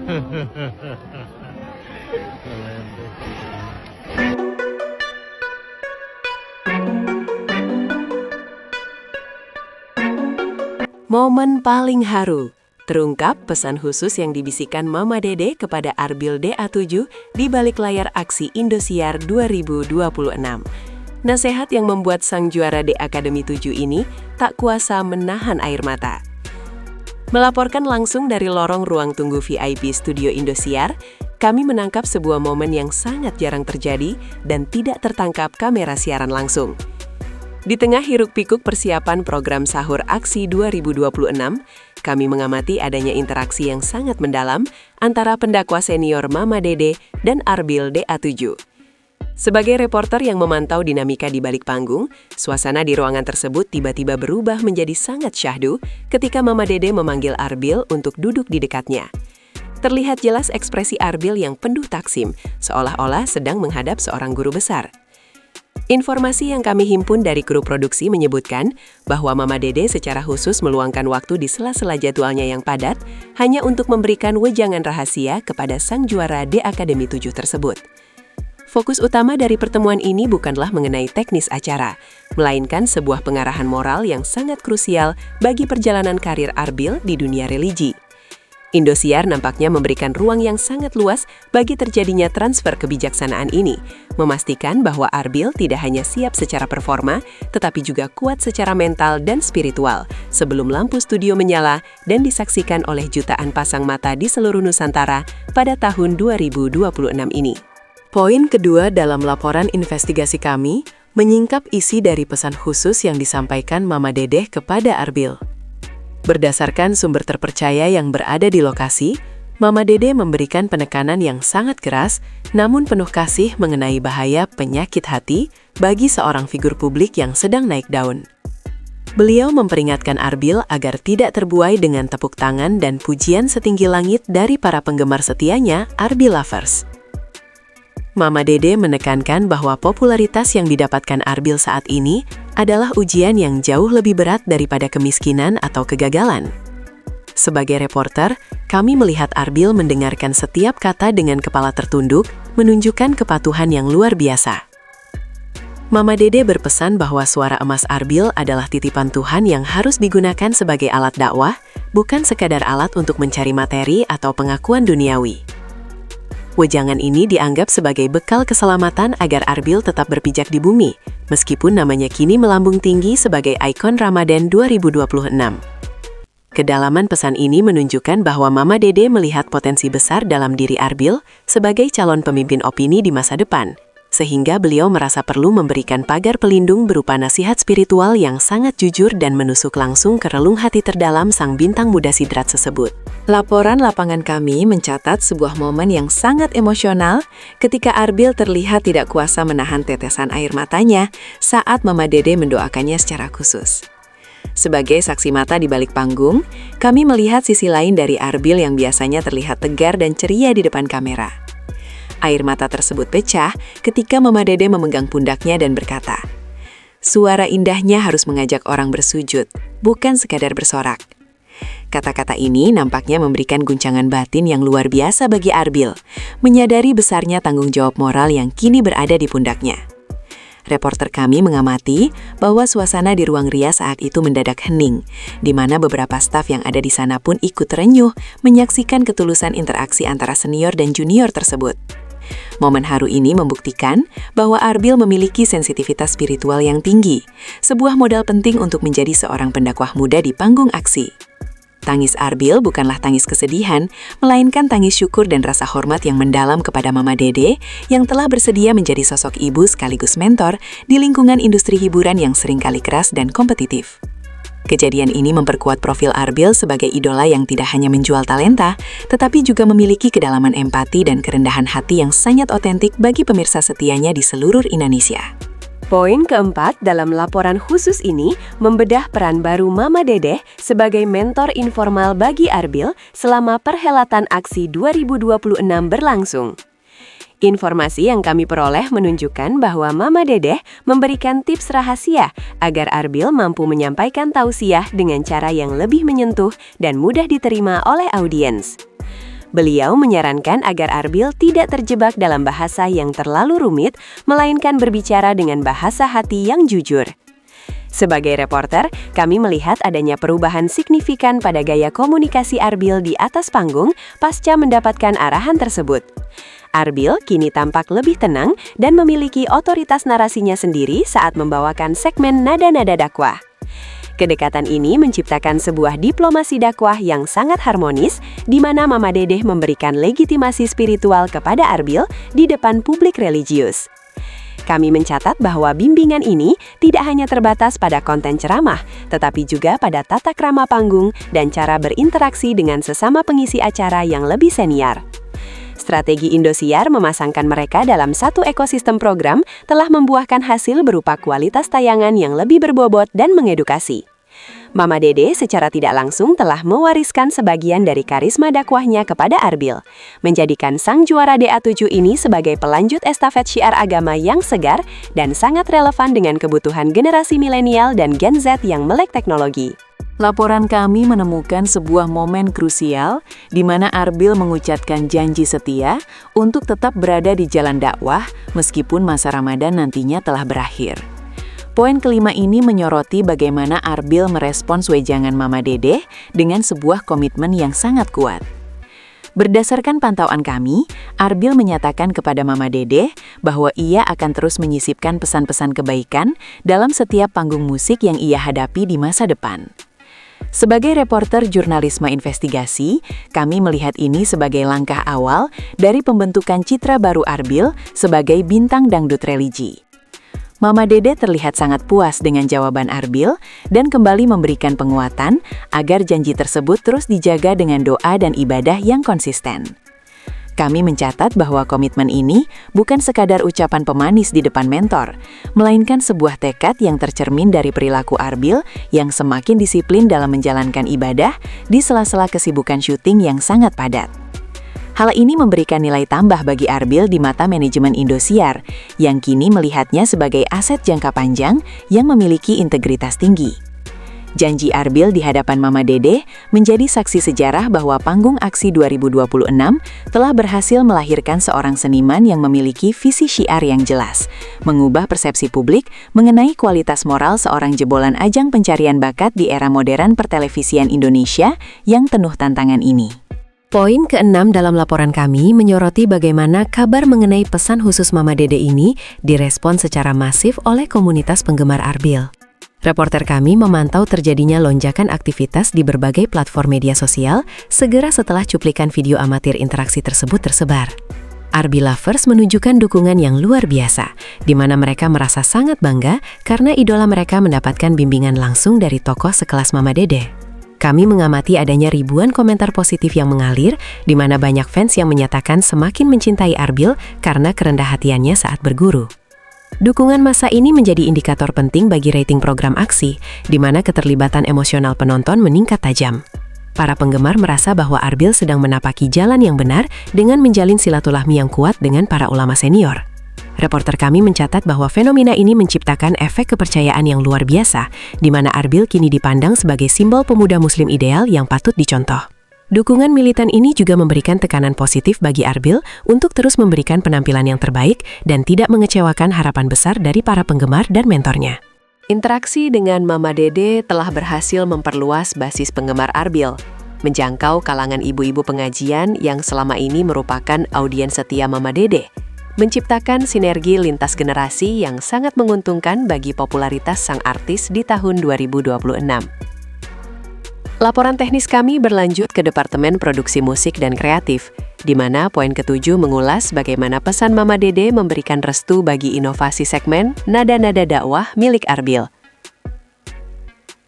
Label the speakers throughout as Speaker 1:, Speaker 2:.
Speaker 1: Momen paling haru. Terungkap pesan khusus yang dibisikkan Mama Dede kepada Arbil DA7 di balik layar aksi Indosiar 2026. Nasihat yang membuat sang juara D Academy 7 ini tak kuasa menahan air mata. Melaporkan langsung dari lorong ruang tunggu VIP Studio Indosiar, kami menangkap sebuah momen yang sangat jarang terjadi dan tidak tertangkap kamera siaran langsung. Di tengah hiruk-pikuk persiapan program sahur aksi 2026, kami mengamati adanya interaksi yang sangat mendalam antara pendakwa senior Mama Dede dan Arbil DA7. Sebagai reporter yang memantau dinamika di balik panggung, suasana di ruangan tersebut tiba-tiba berubah menjadi sangat syahdu ketika Mama Dede memanggil Arbil untuk duduk di dekatnya. Terlihat jelas ekspresi Arbil yang penuh taksim, seolah-olah sedang menghadap seorang guru besar. Informasi yang kami himpun dari kru produksi menyebutkan bahwa Mama Dede secara khusus meluangkan waktu di sela-sela jadwalnya yang padat hanya untuk memberikan wejangan rahasia kepada sang juara D Academy 7 tersebut. Fokus utama dari pertemuan ini bukanlah mengenai teknis acara, melainkan sebuah pengarahan moral yang sangat krusial bagi perjalanan karir Arbil di dunia religi. Indosiar nampaknya memberikan ruang yang sangat luas bagi terjadinya transfer kebijaksanaan ini, memastikan bahwa Arbil tidak hanya siap secara performa, tetapi juga kuat secara mental dan spiritual, sebelum lampu studio menyala dan disaksikan oleh jutaan pasang mata di seluruh Nusantara pada tahun 2026 ini. Poin kedua dalam laporan investigasi kami, menyingkap isi dari pesan khusus yang disampaikan Mama Dede kepada Arbil. Berdasarkan sumber terpercaya yang berada di lokasi, Mama Dede memberikan penekanan yang sangat keras, namun penuh kasih mengenai bahaya penyakit hati bagi seorang figur publik yang sedang naik daun. Beliau memperingatkan Arbil agar tidak terbuai dengan tepuk tangan dan pujian setinggi langit dari para penggemar setianya, Arbil Lovers. Mama Dede menekankan bahwa popularitas yang didapatkan Arbil saat ini adalah ujian yang jauh lebih berat daripada kemiskinan atau kegagalan. Sebagai reporter, kami melihat Arbil mendengarkan setiap kata dengan kepala tertunduk, menunjukkan kepatuhan yang luar biasa. Mama Dede berpesan bahwa suara emas Arbil adalah titipan Tuhan yang harus digunakan sebagai alat dakwah, bukan sekadar alat untuk mencari materi atau pengakuan duniawi. Wejangan ini dianggap sebagai bekal keselamatan agar Arbil tetap berpijak di bumi, meskipun namanya kini melambung tinggi sebagai ikon Ramadan 2026. Kedalaman pesan ini menunjukkan bahwa Mama Dede melihat potensi besar dalam diri Arbil sebagai calon pemimpin opini di masa depan, sehingga beliau merasa perlu memberikan pagar pelindung berupa nasihat spiritual yang sangat jujur dan menusuk langsung ke relung hati terdalam sang bintang muda sidrat tersebut. Laporan lapangan kami mencatat sebuah momen yang sangat emosional ketika Arbil terlihat tidak kuasa menahan tetesan air matanya saat Mama Dede mendoakannya secara khusus. Sebagai saksi mata di balik panggung, kami melihat sisi lain dari Arbil yang biasanya terlihat tegar dan ceria di depan kamera. Air mata tersebut pecah ketika Mama Dede memegang pundaknya dan berkata, "Suara indahnya harus mengajak orang bersujud, bukan sekadar bersorak." Kata-kata ini nampaknya memberikan guncangan batin yang luar biasa bagi Arbil, menyadari besarnya tanggung jawab moral yang kini berada di pundaknya. Reporter kami mengamati bahwa suasana di ruang ria saat itu mendadak hening, di mana beberapa staf yang ada di sana pun ikut terenyuh menyaksikan ketulusan interaksi antara senior dan junior tersebut. Momen haru ini membuktikan bahwa Arbil memiliki sensitivitas spiritual yang tinggi, sebuah modal penting untuk menjadi seorang pendakwah muda di panggung aksi. Tangis Arbil bukanlah tangis kesedihan, melainkan tangis syukur dan rasa hormat yang mendalam kepada Mama Dede yang telah bersedia menjadi sosok ibu sekaligus mentor di lingkungan industri hiburan yang seringkali keras dan kompetitif. Kejadian ini memperkuat profil Arbil sebagai idola yang tidak hanya menjual talenta, tetapi juga memiliki kedalaman empati dan kerendahan hati yang sangat otentik bagi pemirsa setianya di seluruh Indonesia. Poin keempat dalam laporan khusus ini membedah peran baru Mama Dede sebagai mentor informal bagi Arbil selama perhelatan aksi 2026 berlangsung. Informasi yang kami peroleh menunjukkan bahwa Mama Dede memberikan tips rahasia agar Arbil mampu menyampaikan tausiah dengan cara yang lebih menyentuh dan mudah diterima oleh audiens. Beliau menyarankan agar Arbil tidak terjebak dalam bahasa yang terlalu rumit, melainkan berbicara dengan bahasa hati yang jujur. Sebagai reporter, kami melihat adanya perubahan signifikan pada gaya komunikasi Arbil di atas panggung pasca mendapatkan arahan tersebut. Arbil kini tampak lebih tenang dan memiliki otoritas narasinya sendiri saat membawakan segmen nada-nada dakwah. Kedekatan ini menciptakan sebuah diplomasi dakwah yang sangat harmonis, di mana Mama Dedeh memberikan legitimasi spiritual kepada Arbil di depan publik religius. Kami mencatat bahwa bimbingan ini tidak hanya terbatas pada konten ceramah, tetapi juga pada tata krama panggung dan cara berinteraksi dengan sesama pengisi acara yang lebih senior. Strategi Indosiar memasangkan mereka dalam satu ekosistem program telah membuahkan hasil berupa kualitas tayangan yang lebih berbobot dan mengedukasi. Mama Dedeh secara tidak langsung telah mewariskan sebagian dari karisma dakwahnya kepada Arbil, menjadikan sang juara DA7 ini sebagai pelanjut estafet syiar agama yang segar dan sangat relevan dengan kebutuhan generasi milenial dan Gen Z yang melek teknologi.
Speaker 2: Laporan kami menemukan sebuah momen krusial di mana Arbil mengucapkan janji setia untuk tetap berada di jalan dakwah meskipun masa Ramadan nantinya telah berakhir. Poin kelima ini menyoroti bagaimana Arbil merespons wejangan Mama Dedeh dengan sebuah komitmen yang sangat kuat. Berdasarkan pantauan kami, Arbil menyatakan kepada Mama Dedeh bahwa ia akan terus menyisipkan pesan-pesan kebaikan dalam setiap panggung musik yang ia hadapi di masa depan. Sebagai reporter jurnalisme investigasi, kami melihat ini sebagai langkah awal dari pembentukan citra baru Arbil sebagai bintang dangdut religi. Mama Dedeh terlihat sangat puas dengan jawaban Arbil dan kembali memberikan penguatan agar janji tersebut terus dijaga dengan doa dan ibadah yang konsisten. Kami mencatat bahwa komitmen ini bukan sekadar ucapan pemanis di depan mentor, melainkan sebuah tekad yang tercermin dari perilaku Arbil yang semakin disiplin dalam menjalankan ibadah di sela-sela kesibukan syuting yang sangat padat. Hal ini memberikan nilai tambah bagi Arbil di mata manajemen Indosiar, yang kini melihatnya sebagai aset jangka panjang yang memiliki integritas tinggi. Janji Arbil di hadapan Mama Dedeh menjadi saksi sejarah bahwa panggung aksi 2026 telah berhasil melahirkan seorang seniman yang memiliki visi syiar yang jelas, mengubah persepsi publik mengenai kualitas moral seorang jebolan ajang pencarian bakat di era modern pertelevisian Indonesia yang penuh tantangan ini.
Speaker 1: Poin ke-6 dalam laporan kami menyoroti bagaimana kabar mengenai pesan khusus Mama Dedeh ini direspon secara masif oleh komunitas penggemar Arbil. Reporter kami memantau terjadinya lonjakan aktivitas di berbagai platform media sosial segera setelah cuplikan video amatir interaksi tersebut tersebar. Arbil Lovers menunjukkan dukungan yang luar biasa, di mana mereka merasa sangat bangga karena idola mereka mendapatkan bimbingan langsung dari tokoh sekelas Mama Dedeh. Kami mengamati adanya ribuan komentar positif yang mengalir, di mana banyak fans yang menyatakan semakin mencintai Arbil karena kerendah hatiannya saat berguru. Dukungan massa ini menjadi indikator penting bagi rating program aksi, di mana keterlibatan emosional penonton meningkat tajam. Para penggemar merasa bahwa Arbil sedang menapaki jalan yang benar dengan menjalin silaturahmi yang kuat dengan para ulama senior. Reporter kami mencatat bahwa fenomena ini menciptakan efek kepercayaan yang luar biasa, di mana Arbil kini dipandang sebagai simbol pemuda muslim ideal yang patut dicontoh. Dukungan militan ini juga memberikan tekanan positif bagi Arbil untuk terus memberikan penampilan yang terbaik dan tidak mengecewakan harapan besar dari para penggemar dan mentornya. Interaksi dengan Mama Dedeh telah berhasil memperluas basis penggemar Arbil, menjangkau kalangan ibu-ibu pengajian yang selama ini merupakan audiens setia Mama Dedeh, menciptakan sinergi lintas generasi yang sangat menguntungkan bagi popularitas sang artis di tahun 2026. Laporan teknis kami berlanjut ke Departemen Produksi Musik dan Kreatif, di mana poin ke-7 mengulas bagaimana pesan Mama Dedeh memberikan restu bagi inovasi segmen nada-nada dakwah milik Arbil.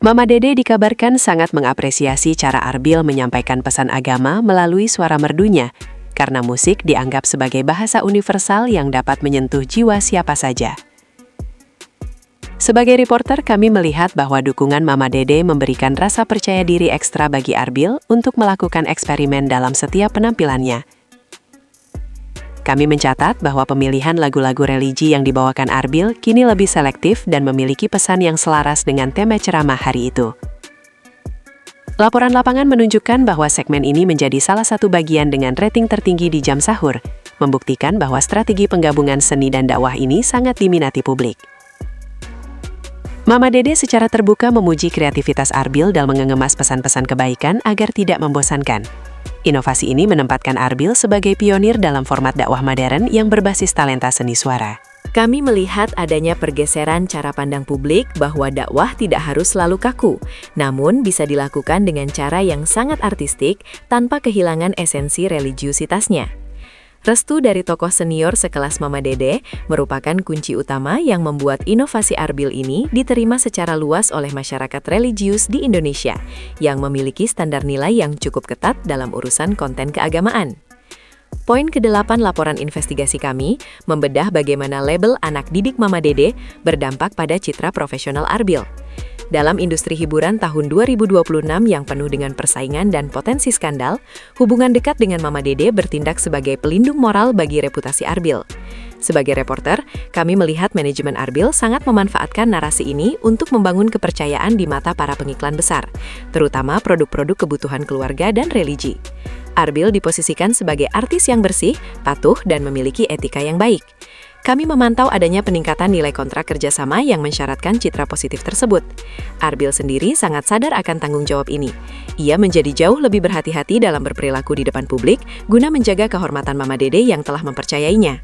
Speaker 1: Mama Dedeh dikabarkan sangat mengapresiasi cara Arbil menyampaikan pesan agama melalui suara merdunya, karena musik dianggap sebagai bahasa universal yang dapat menyentuh jiwa siapa saja. Sebagai reporter, kami melihat bahwa dukungan Mama Dedeh memberikan rasa percaya diri ekstra bagi Arbil untuk melakukan eksperimen dalam setiap penampilannya. Kami mencatat bahwa pemilihan lagu-lagu religi yang dibawakan Arbil kini lebih selektif dan memiliki pesan yang selaras dengan tema ceramah hari itu. Laporan lapangan menunjukkan bahwa segmen ini menjadi salah satu bagian dengan rating tertinggi di jam sahur, membuktikan bahwa strategi penggabungan seni dan dakwah ini sangat diminati publik. Mama Dede secara terbuka memuji kreativitas Arbil dalam mengemas pesan-pesan kebaikan agar tidak membosankan. Inovasi ini menempatkan Arbil sebagai pionir dalam format dakwah modern yang berbasis talenta seni suara.
Speaker 2: Kami melihat adanya pergeseran cara pandang publik bahwa dakwah tidak harus selalu kaku, namun bisa dilakukan dengan cara yang sangat artistik tanpa kehilangan esensi religiusitasnya. Restu dari tokoh senior sekelas Mama Dede merupakan kunci utama yang membuat inovasi Arbil ini diterima secara luas oleh masyarakat religius di Indonesia, yang memiliki standar nilai yang cukup ketat dalam urusan konten keagamaan. Poin ke-8 laporan investigasi kami membedah bagaimana label anak didik Mama Dede berdampak pada citra profesional Arbil. Dalam industri hiburan tahun 2026 yang penuh dengan persaingan dan potensi skandal, hubungan dekat dengan Mama Dede bertindak sebagai pelindung moral bagi reputasi Arbil. Sebagai reporter, kami melihat manajemen Arbil sangat memanfaatkan narasi ini untuk membangun kepercayaan di mata para pengiklan besar, terutama produk-produk kebutuhan keluarga dan religi. Arbil diposisikan sebagai artis yang bersih, patuh, dan memiliki etika yang baik. Kami memantau adanya peningkatan nilai kontrak kerjasama yang mensyaratkan citra positif tersebut. Arbil sendiri sangat sadar akan tanggung jawab ini. Ia menjadi jauh lebih berhati-hati dalam berperilaku di depan publik guna menjaga kehormatan Mama Dede yang telah mempercayainya.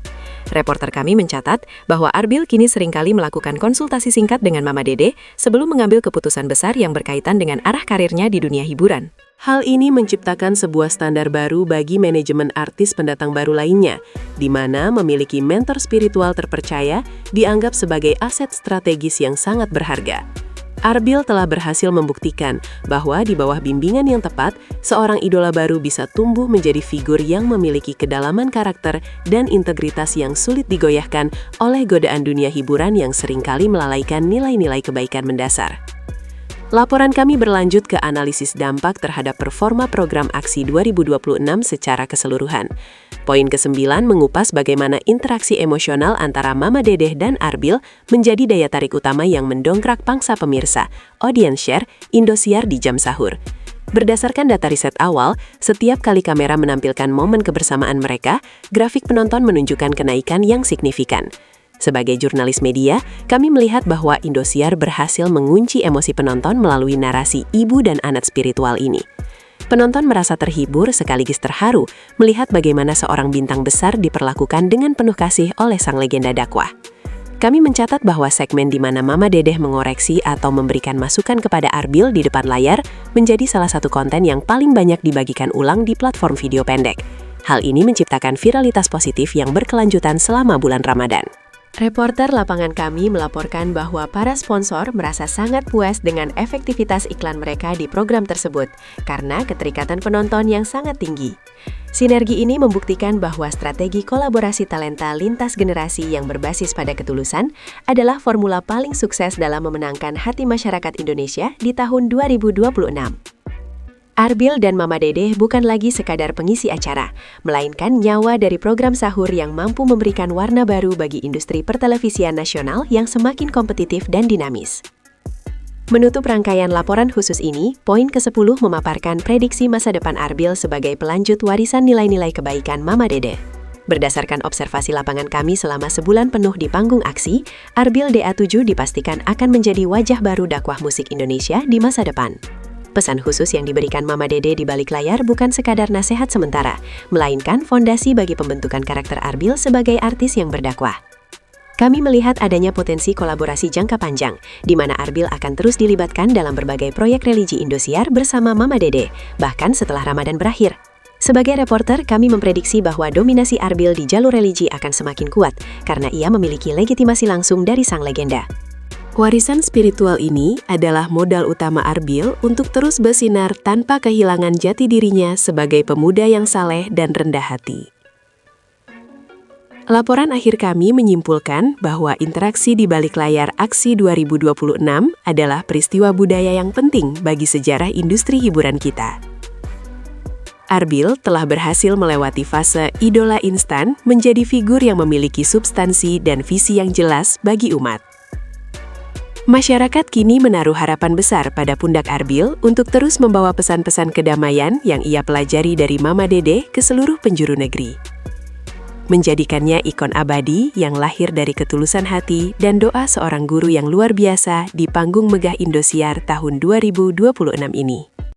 Speaker 2: Reporter kami mencatat bahwa Arbil kini seringkali melakukan konsultasi singkat dengan Mama Dede sebelum mengambil keputusan besar yang berkaitan dengan arah karirnya di dunia hiburan.
Speaker 1: Hal ini menciptakan sebuah standar baru bagi manajemen artis pendatang baru lainnya, di mana memiliki mentor spiritual terpercaya dianggap sebagai aset strategis yang sangat berharga. Arbil telah berhasil membuktikan bahwa di bawah bimbingan yang tepat, seorang idola baru bisa tumbuh menjadi figur yang memiliki kedalaman karakter dan integritas yang sulit digoyahkan oleh godaan dunia hiburan yang seringkali melalaikan nilai-nilai kebaikan mendasar. Laporan kami berlanjut ke analisis dampak terhadap performa program Aksi 2026 secara keseluruhan. Poin ke-9 mengupas bagaimana interaksi emosional antara Mama Dede dan Arbil menjadi daya tarik utama yang mendongkrak pangsa pemirsa, audience share, Indosiar di jam sahur. Berdasarkan data riset awal, setiap kali kamera menampilkan momen kebersamaan mereka, grafik penonton menunjukkan kenaikan yang signifikan. Sebagai jurnalis media, kami melihat bahwa Indosiar berhasil mengunci emosi penonton melalui narasi ibu dan anak spiritual ini. Penonton merasa terhibur sekaligus terharu melihat bagaimana seorang bintang besar diperlakukan dengan penuh kasih oleh sang legenda dakwah. Kami mencatat bahwa segmen di mana Mama Dede mengoreksi atau memberikan masukan kepada Arbil di depan layar menjadi salah satu konten yang paling banyak dibagikan ulang di platform video pendek. Hal ini menciptakan viralitas positif yang berkelanjutan selama bulan Ramadan. Reporter lapangan kami melaporkan bahwa para sponsor merasa sangat puas dengan efektivitas iklan mereka di program tersebut karena keterikatan penonton yang sangat tinggi. Sinergi ini membuktikan bahwa strategi kolaborasi talenta lintas generasi yang berbasis pada ketulusan adalah formula paling sukses dalam memenangkan hati masyarakat Indonesia di tahun 2026. Arbil dan Mama Dede bukan lagi sekadar pengisi acara, melainkan nyawa dari program sahur yang mampu memberikan warna baru bagi industri pertelevisian nasional yang semakin kompetitif dan dinamis. Menutup rangkaian laporan khusus ini, poin ke-10 memaparkan prediksi masa depan Arbil sebagai pelanjut warisan nilai-nilai kebaikan Mama Dede. Berdasarkan observasi lapangan kami selama sebulan penuh di panggung aksi, Arbil DA7 dipastikan akan menjadi wajah baru dakwah musik Indonesia di masa depan. Pesan khusus yang diberikan Mama Dede di balik layar bukan sekadar nasihat sementara, melainkan fondasi bagi pembentukan karakter Arbil sebagai artis yang berdakwah. Kami melihat adanya potensi kolaborasi jangka panjang, di mana Arbil akan terus dilibatkan dalam berbagai proyek religi Indosiar bersama Mama Dede, bahkan setelah Ramadan berakhir. Sebagai reporter, kami memprediksi bahwa dominasi Arbil di jalur religi akan semakin kuat, karena ia memiliki legitimasi langsung dari sang legenda. Warisan spiritual ini adalah modal utama Arbil untuk terus bersinar tanpa kehilangan jati dirinya sebagai pemuda yang saleh dan rendah hati. Laporan akhir kami menyimpulkan bahwa interaksi di balik layar Aksi 2026 adalah peristiwa budaya yang penting bagi sejarah industri hiburan kita. Arbil telah berhasil melewati fase idola instan menjadi figur yang memiliki substansi dan visi yang jelas bagi umat. Masyarakat kini menaruh harapan besar pada pundak Arbil untuk terus membawa pesan-pesan kedamaian yang ia pelajari dari Mama Dede ke seluruh penjuru negeri. Menjadikannya ikon abadi yang lahir dari ketulusan hati dan doa seorang guru yang luar biasa di panggung megah Indosiar tahun 2026 ini.